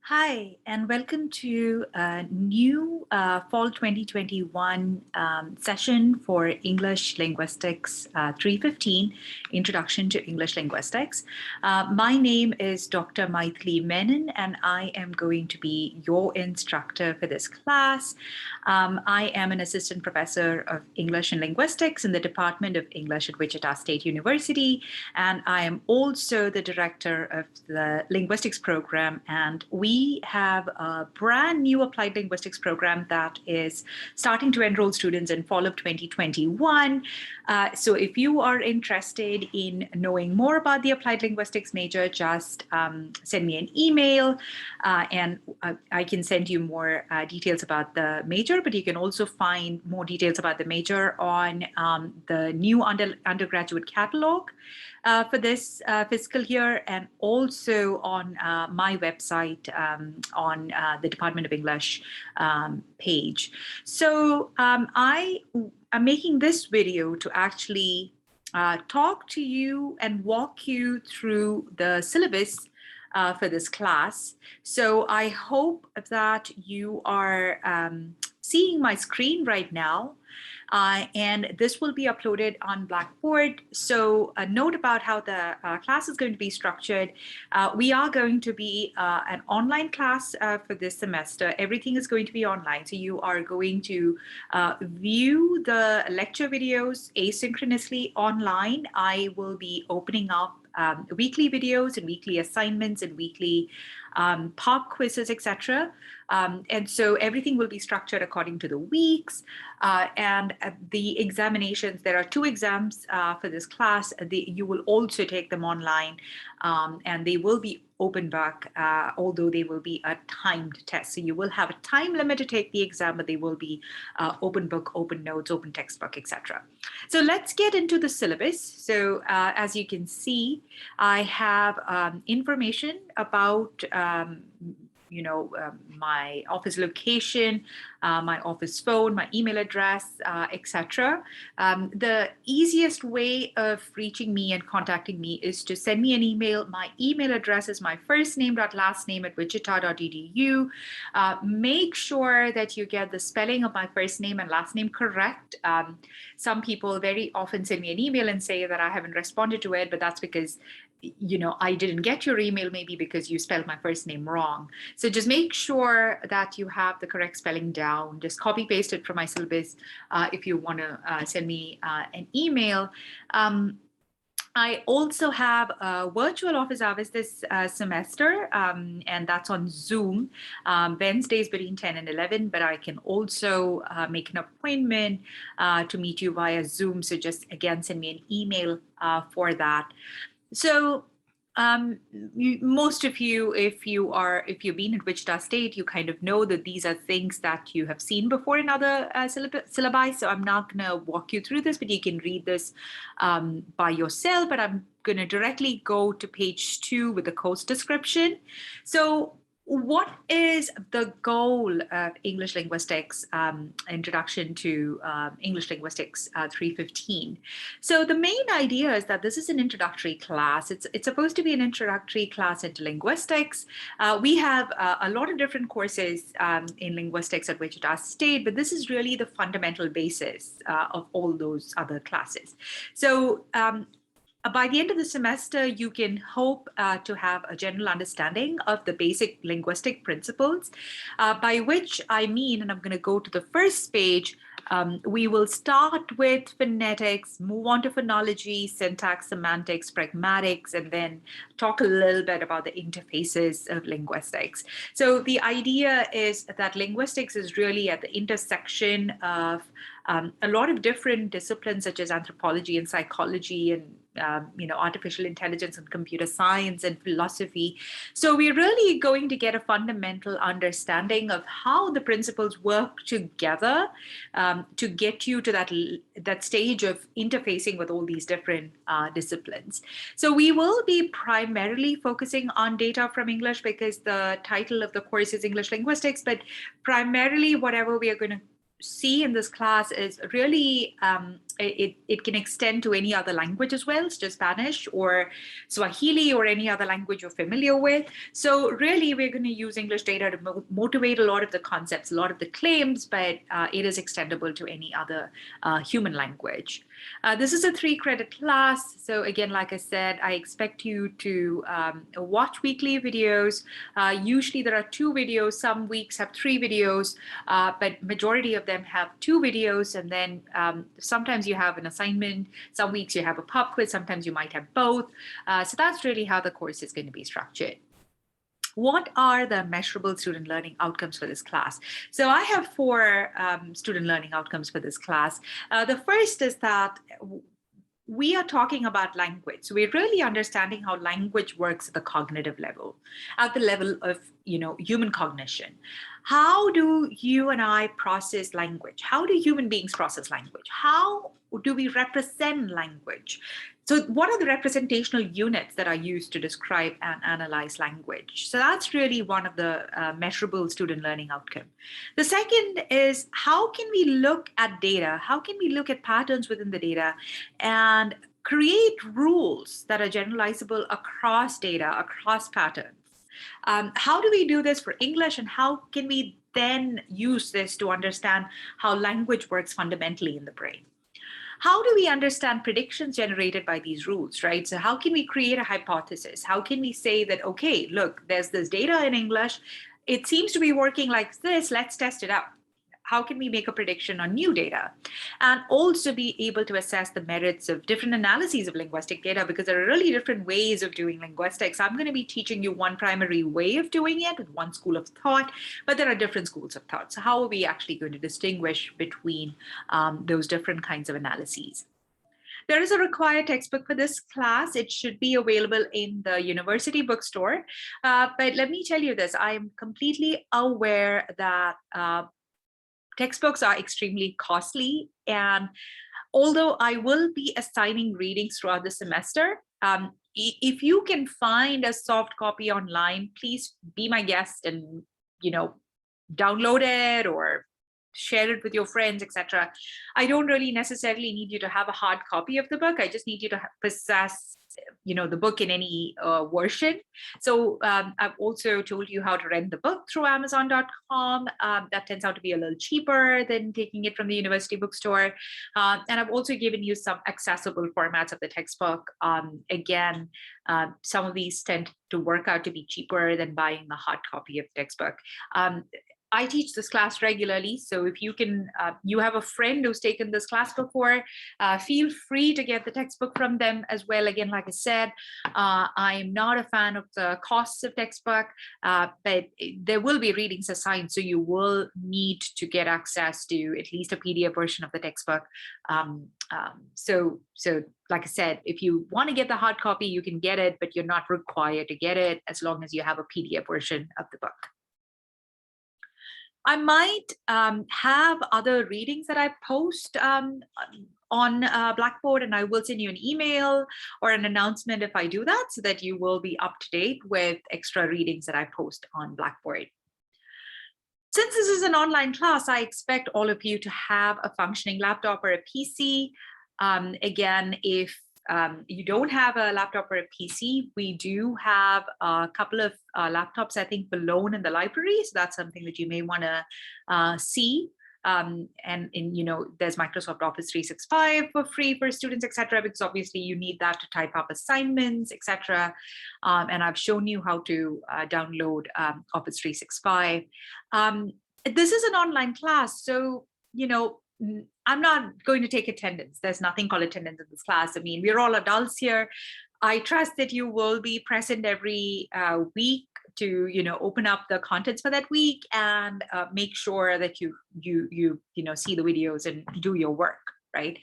Hi, and welcome to a new Fall 2021 session for English Linguistics 315, Introduction to English Linguistics. My name is Dr. Maithili Menon, and I am going to be your instructor for this class. I am an assistant professor of English and Linguistics in the Department of English at Wichita State University, and I am also the director of the Linguistics program, and we have a brand new applied linguistics program that is starting to enroll students in fall of 2021. So if you are interested in knowing more about the applied linguistics major, just send me an email and I can send you more details about the major, but you can also find more details about the major on the new undergraduate catalog for this fiscal year, and also on my website on the Department of English page. So I am making this video to actually talk to you and walk you through the syllabus for this class. So I hope that you are seeing my screen right now. And this will be uploaded on Blackboard. So a note about how the class is going to be structured. We are going to be an online class for this semester. Everything is going to be online. So you are going to view the lecture videos asynchronously online. I will be opening up weekly videos and weekly assignments and weekly pop quizzes, etc. And so everything will be structured according to the weeks. And the examinations, there are 2 exams for this class. You will also take them online, and they will be open book, although they will be a timed test. So you will have a time limit to take the exam, but they will be open book, open notes, open textbook, etc. So let's get into the syllabus. So as you can see, I have information about my office location, my office phone, my email address, etc. The easiest way of reaching me and contacting me is to send me an email. My email address is my first name.last name @wichita.edu. Make sure that you get the spelling of my first name and last name correct. Some people very often send me an email and say that I haven't responded to it, but that's because I didn't get your email, maybe because you spelled my first name wrong. So just make sure that you have the correct spelling down. Just copy paste it from my syllabus if you want to send me an email. I also have a virtual office hours this semester, and that's on Zoom, Wednesdays between 10 and 11, but I can also make an appointment to meet you via Zoom. So just, again, send me an email for that. So most of you, if you've been at Wichita State, you kind of know that these are things that you have seen before in other syllabi. So I'm not going to walk you through this, but you can read this by yourself. But I'm going to directly go to page 2 with the course description. So what is the goal of English Linguistics Introduction to English Linguistics 315? So the main idea is that this is an introductory class. It's supposed to be an introductory class into linguistics. We have a lot of different courses in linguistics at Wichita State, but this is really the fundamental basis of all those other classes. So by the end of the semester, you can hope to have a general understanding of the basic linguistic principles, by which I mean, and I'm going to go to the first page, we will start with phonetics, move on to phonology, syntax, semantics, pragmatics, and then talk a little bit about the interfaces of linguistics. So the idea is that linguistics is really at the intersection of a lot of different disciplines such as anthropology and psychology and artificial intelligence and computer science and philosophy. So we're really going to get a fundamental understanding of how the principles work together to get you to that stage of interfacing with all these different disciplines. So we will be primarily focusing on data from English because the title of the course is English Linguistics, but primarily whatever we are going to see in this class is really it can extend to any other language as well, so Spanish or Swahili or any other language you're familiar with. So really, we're going to use English data to motivate a lot of the concepts, a lot of the claims, but it is extendable to any other human language. This is a 3-credit class. So again, like I said, I expect you to watch weekly videos. Usually there are 2 videos. Some weeks have 3 videos, but majority of them have 2 videos. And then sometimes you have an assignment. Some weeks you have a pop quiz. Sometimes you might have both. So that's really how the course is going to be structured. What are the measurable student learning outcomes for this class? So I have 4 student learning outcomes for this class. The first is that we are talking about language. So we're really understanding how language works at the cognitive level, at the level of, human cognition. How do you and I process language? How do human beings process language? How do we represent language? So what are the representational units that are used to describe and analyze language? So that's really one of the measurable student learning outcome. The second is, how can we look at data? How can we look at patterns within the data and create rules that are generalizable across data, across patterns? How do we do this for English, and how can we then use this to understand how language works fundamentally in the brain? How do we understand predictions generated by these rules, right? So how can we create a hypothesis? How can we say that, okay, look, there's this data in English. It seems to be working like this. Let's test it out. How can we make a prediction on new data? And also be able to assess the merits of different analyses of linguistic data, because there are really different ways of doing linguistics. I'm going to be teaching you one primary way of doing it with one school of thought, but there are different schools of thought. So how are we actually going to distinguish between those different kinds of analyses? There is a required textbook for this class. It should be available in the university bookstore. But let me tell you this, I'm completely aware that textbooks are extremely costly. And although I will be assigning readings throughout the semester, if you can find a soft copy online, please be my guest and, download it or share it with your friends, etc. I don't really necessarily need you to have a hard copy of the book. I just need you to possess, the book in any version. So I've also told you how to rent the book through Amazon.com. That tends out to be a little cheaper than taking it from the university bookstore. And I've also given you some accessible formats of the textbook. Again, some of these tend to work out to be cheaper than buying a hard copy of the textbook. I teach this class regularly, so if you can, you have a friend who's taken this class before, feel free to get the textbook from them as well. Again, like I said, I'm not a fan of the costs of textbook, but there will be readings assigned, so you will need to get access to at least a PDF version of the textbook. So like I said, if you want to get the hard copy, you can get it, but you're not required to get it as long as you have a PDF version of the book. I might have other readings that I post on Blackboard, and I will send you an email or an announcement if I do that, so that you will be up to date with extra readings that I post on Blackboard. Since this is an online class, I expect all of you to have a functioning laptop or a PC. Again, if you don't have a laptop or a PC, we do have a couple of laptops, I think, below in the library. So that's something that you may want to see. And there's Microsoft Office 365 for free for students, etc., because obviously you need that to type up assignments, etc. And I've shown you how to download Office 365. This is an online class, so I'm not going to take attendance. There's nothing called attendance in this class. I mean, we're all adults here. I trust that you will be present every week to open up the contents for that week and make sure that you see the videos and do your work, right?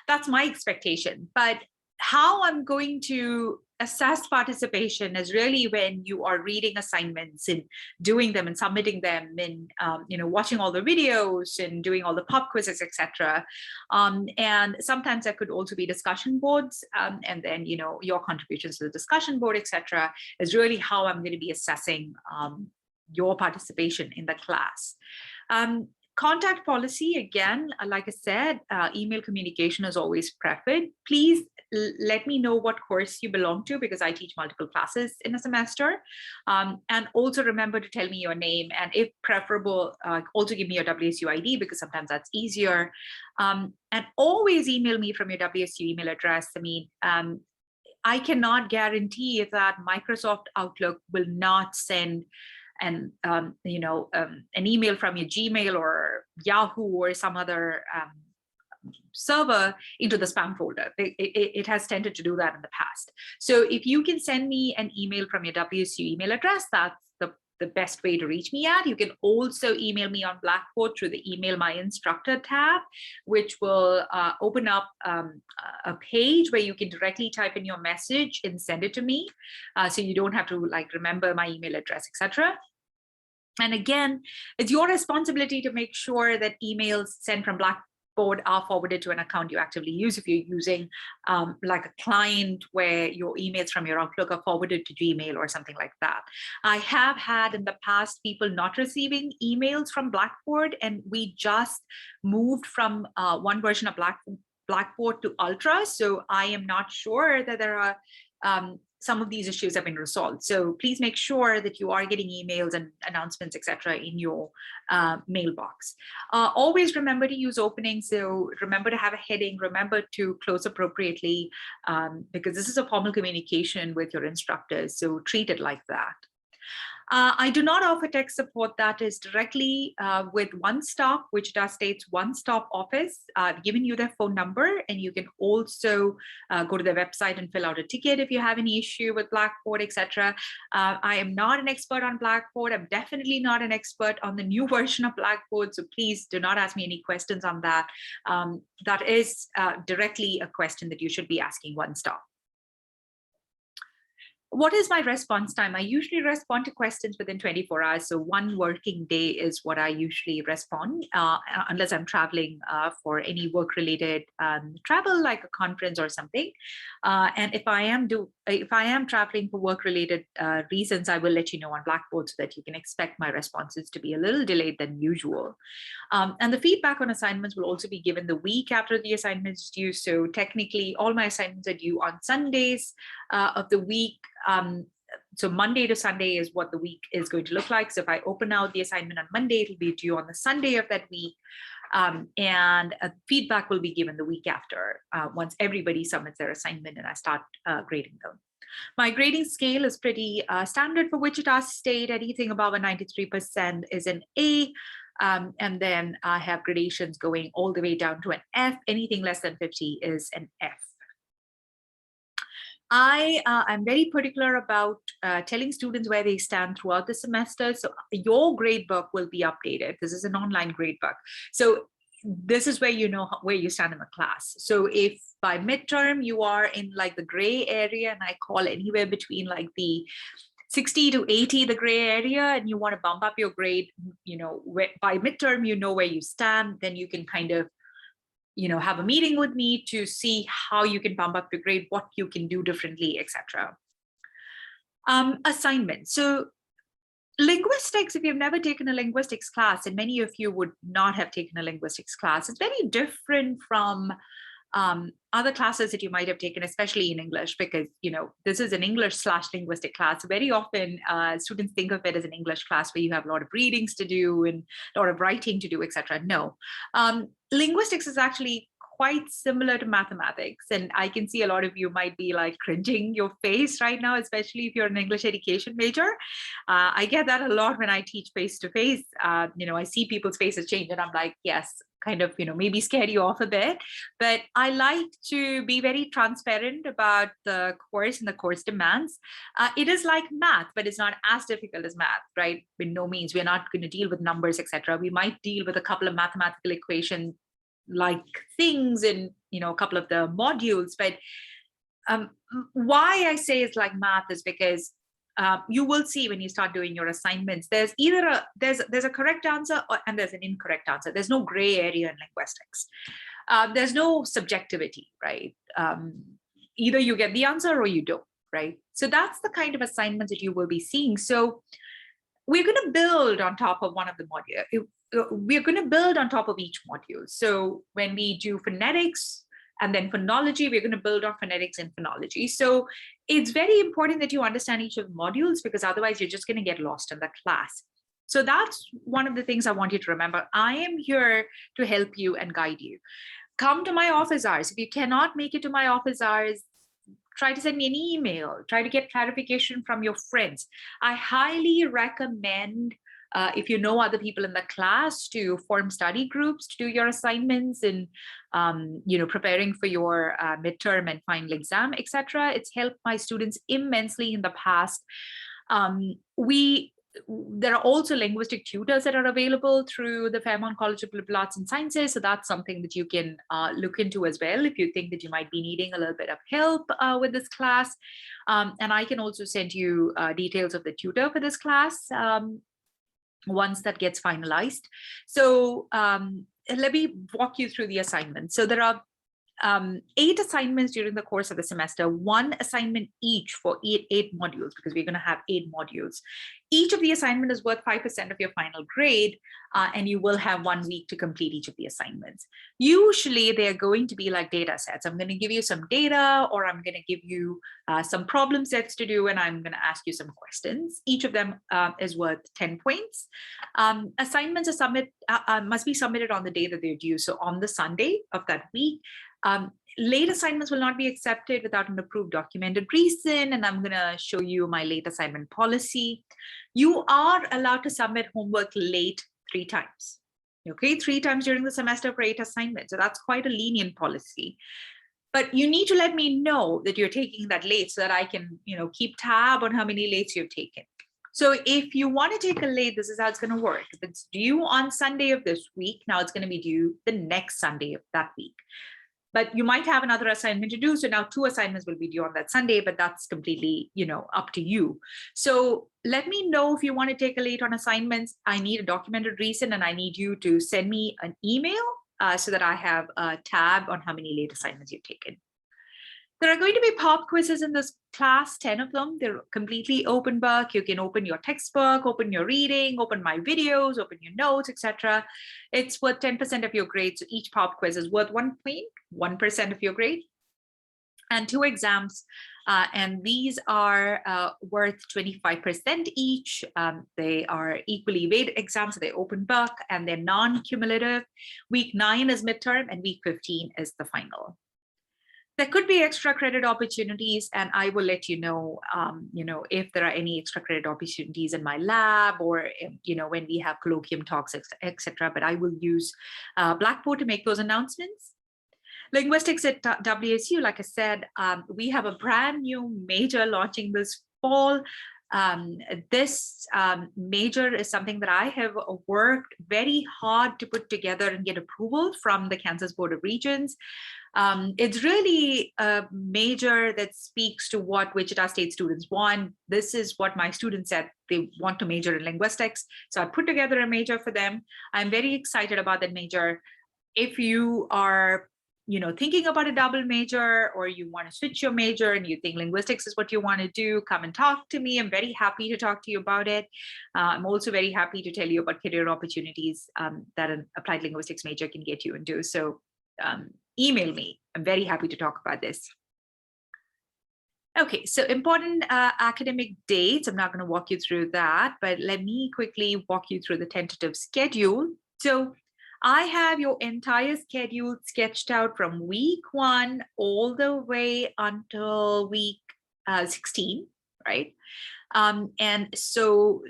That's my expectation. But how I'm going to assess participation is really when you are reading assignments and doing them and submitting them and watching all the videos and doing all the pop quizzes, etc. And sometimes there could also be discussion boards, and then your contributions to the discussion board, etc. is really how I'm going to be assessing your participation in the class. Contact policy, again, like I said, email communication is always preferred. Please let me know what course you belong to, because I teach multiple classes in a semester. And also remember to tell me your name, and if preferable, also give me your WSU ID, because sometimes that's easier. And always email me from your WSU email address. I mean, I cannot guarantee that Microsoft Outlook will not send an email from your Gmail or Yahoo or some other server into the spam folder. It has tended to do that in the past. So if you can send me an email from your WSU email address, that's the best way to reach me at. You can also email me on Blackboard through the Email My Instructor tab, which will open up a page where you can directly type in your message and send it to me. So you don't have to like remember my email address, etc. And again, it's your responsibility to make sure that emails sent from Blackboard are forwarded to an account you actively use. If you're using like a client where your emails from your Outlook are forwarded to Gmail or something like that. I have had in the past people not receiving emails from Blackboard, and we just moved from one version of Blackboard to Ultra. So I am not sure that there are some of these issues have been resolved. So please make sure that you are getting emails and announcements, etc., in your mailbox. Always remember to use openings. So remember to have a heading, remember to close appropriately, because this is a formal communication with your instructors. So treat it like that. I do not offer tech support that is directly with One Stop, which does states One Stop Office. I've given you their phone number, and you can also go to their website and fill out a ticket if you have any issue with Blackboard, etc. I am not an expert on Blackboard. I'm definitely not an expert on the new version of Blackboard, so please do not ask me any questions on that. That is directly a question that you should be asking One Stop. What is my response time? I usually respond to questions within 24 hours. So one working day is what I usually respond, unless I'm traveling for any work-related travel, like a conference or something. And if I am traveling for work-related reasons, I will let you know on Blackboard so that you can expect my responses to be a little delayed than usual. And the feedback on assignments will also be given the week after the assignment is due. So technically, all my assignments are due on Sundays of the week. So Monday to Sunday is what the week is going to look like. So if I open out the assignment on Monday, it'll be due on the Sunday of that week. And feedback will be given the week after, once everybody submits their assignment and I start grading them. My grading scale is pretty standard for Wichita State. Anything above a 93% is an A. And then I have gradations going all the way down to an F. Anything less than 50 is an F. I am very particular about telling students where they stand throughout the semester. So your gradebook will be updated. This is an online gradebook. So this is where you know where you stand in the class. So if by midterm you are in like the gray area, and I call anywhere between like the 60 to 80 the gray area, and you want to bump up your grade, by midterm you know where you stand, then you can kind of have a meeting with me to see how you can bump up your grade, what you can do differently, etc. Assignments. So linguistics, if you've never taken a linguistics class, and many of you would not have taken a linguistics class, it's very different from other classes that you might have taken, especially in English, because this is an English/linguistic class. Very often students think of it as an English class where you have a lot of readings to do and a lot of writing to do, etc. No, linguistics is actually quite similar to mathematics, and I can see a lot of you might be like cringing your face right now, especially if you're an English education major. I get that a lot when I teach face-to-face. I see people's faces change, and I'm like, yes, kind of, maybe scare you off a bit. But I like to be very transparent about the course and the course demands. It is like math, but it's not as difficult as math, right? By no means. We're not going to deal with numbers, etc. We might deal with a couple of mathematical equation like things in, a couple of the modules. But why I say it's like math is because you will see when you start doing your assignments, there's either there's a correct answer and there's an incorrect answer. There's no gray area in linguistics. There's no subjectivity, right? Either you get the answer or you don't, right? So that's the kind of assignments that you will be seeing. So we're going to build on top of one of the modules. we're going to build on top of each module. So when we do phonetics and then phonology, we're going to build on phonetics and phonology. So it's very important that you understand each of the modules, because otherwise you're just going to get lost in the class. So that's one of the things I want you to remember. I am here to help you and guide you. Come to my office hours. If you cannot make it to my office hours, try to send me an email, try to get clarification from your friends. I highly recommend, if you know other people in the class, to form study groups to do your assignments and preparing for your midterm and final exam, etc. It's helped my students immensely in the past. There are also linguistic tutors that are available through the Fairmont College of Liberal Arts and Sciences. So that's something that you can look into as well if you think that you might be needing a little bit of help with this class. And I can also send you details of the tutor for this class once that gets finalized. So let me walk you through the assignments. So there are 8 assignments during the course of the semester, 1 assignment each for 8 modules, because we're going to have 8 modules. Each of the assignment is worth 5% of your final grade, and you will have 1 week to complete each of the assignments. Usually they're going to be like data sets. I'm going to give you some data, or I'm going to give you some problem sets to do, and I'm going to ask you some questions. Each of them is worth 10 points. Assignments are must be submitted on the day that they're due, so on the Sunday of that week. Late assignments will not be accepted without an approved documented reason, and I'm going to show you my late assignment policy. You are allowed to submit homework late 3 times. Okay, 3 times during the semester for 8 assignments. So that's quite a lenient policy. But you need to let me know that you're taking that late so that I can, keep tab on how many lates you've taken. So if you want to take a late, this is how it's going to work. If it's due on Sunday of this week, now it's going to be due the next Sunday of that week. But you might have another assignment to do. So now 2 assignments will be due on that Sunday, but that's completely, up to you. So let me know if you want to take a late on assignments. I need a documented reason, and I need you to send me an email so that I have a tab on how many late assignments you've taken. There are going to be pop quizzes in this class, 10 of them. They're completely open book. You can open your textbook, open your reading, open my videos, open your notes, etc. It's worth 10% of your grade. So each pop quiz is worth 1 point, 1% of your grade, and 2 exams. And these are worth 25% each. They are equally weighted exams, so they're open book and they're non-cumulative. Week 9 is midterm and week 15 is the final. There could be extra credit opportunities, and I will let you know, if there are any extra credit opportunities in my lab, or when we have colloquium talks, etc. But I will use Blackboard to make those announcements. Linguistics at WSU, like I said, we have a brand new major launching this fall. This major is something that I have worked very hard to put together and get approval from the Kansas Board of Regents. It's really a major that speaks to what Wichita State students want. This is what my students said they want to major in linguistics. So I put together a major for them. I'm very excited about that major. If you are thinking about a double major, or you want to switch your major and you think linguistics is what you want to do, come and talk to me. I'm very happy to talk to you about it. I'm also very happy to tell you about career opportunities that an applied linguistics major can get you into. So email me. I'm very happy to talk about this. Okay, so important academic dates. I'm not going to walk you through that, but let me quickly walk you through the tentative schedule. So I have your entire schedule sketched out from week 1 all the way until week 16, right? And so,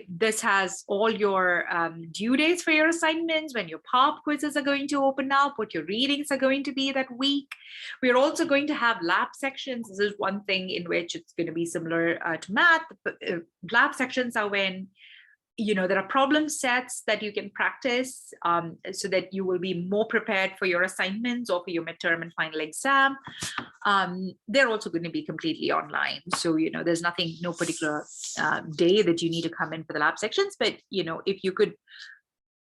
this has all your due dates for your assignments, when your pop quizzes are going to open up, what your readings are going to be that week. We're also going to have lab sections. This is one thing in which it's going to be similar to math. Lab sections are when there are problem sets that you can practice so that you will be more prepared for your assignments or for your midterm and final exam. They're also going to be completely online. So, there's no particular day that you need to come in for the lab sections. But, if you could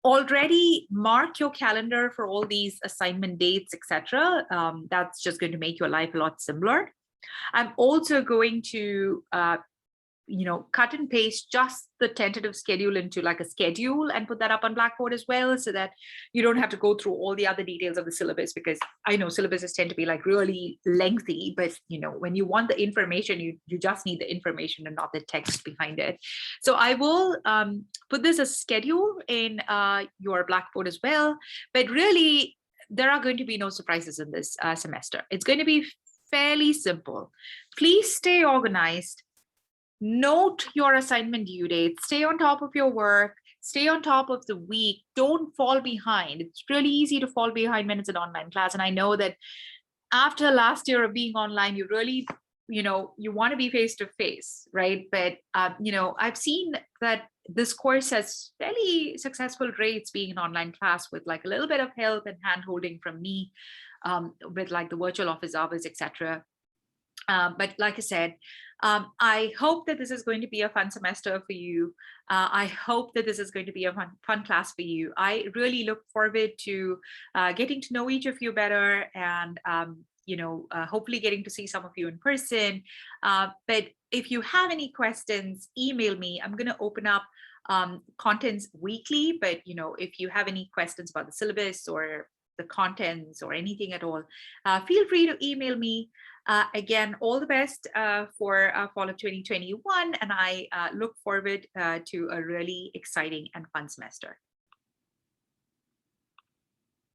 already mark your calendar for all these assignment dates, etc., that's just going to make your life a lot simpler. I'm also going to cut and paste just the tentative schedule into like a schedule and put that up on Blackboard as well, so that you don't have to go through all the other details of the syllabus, because I know syllabuses tend to be like really lengthy, but when you want the information, you just need the information and not the text behind it. So I will put this as schedule in your Blackboard as well, but really there are going to be no surprises in this semester. It's going to be fairly simple. Please stay organized. Note your assignment due date, stay on top of your work, stay on top of the week, don't fall behind. It's really easy to fall behind when it's an online class. And I know that after last year of being online, you really, you want to be face to face, right? But, I've seen that this course has fairly successful rates being an online class with like a little bit of help and hand holding from me with like the virtual office hours, etc. But like I said, I hope that this is going to be a fun semester for you. I hope that this is going to be a fun class for you. I really look forward to getting to know each of you better, and hopefully getting to see some of you in person. But if you have any questions, email me. I'm going to open up contents weekly, but if you have any questions about the syllabus or the contents or anything at all, feel free to email me. Again, all the best for fall of 2021, and I look forward to a really exciting and fun semester.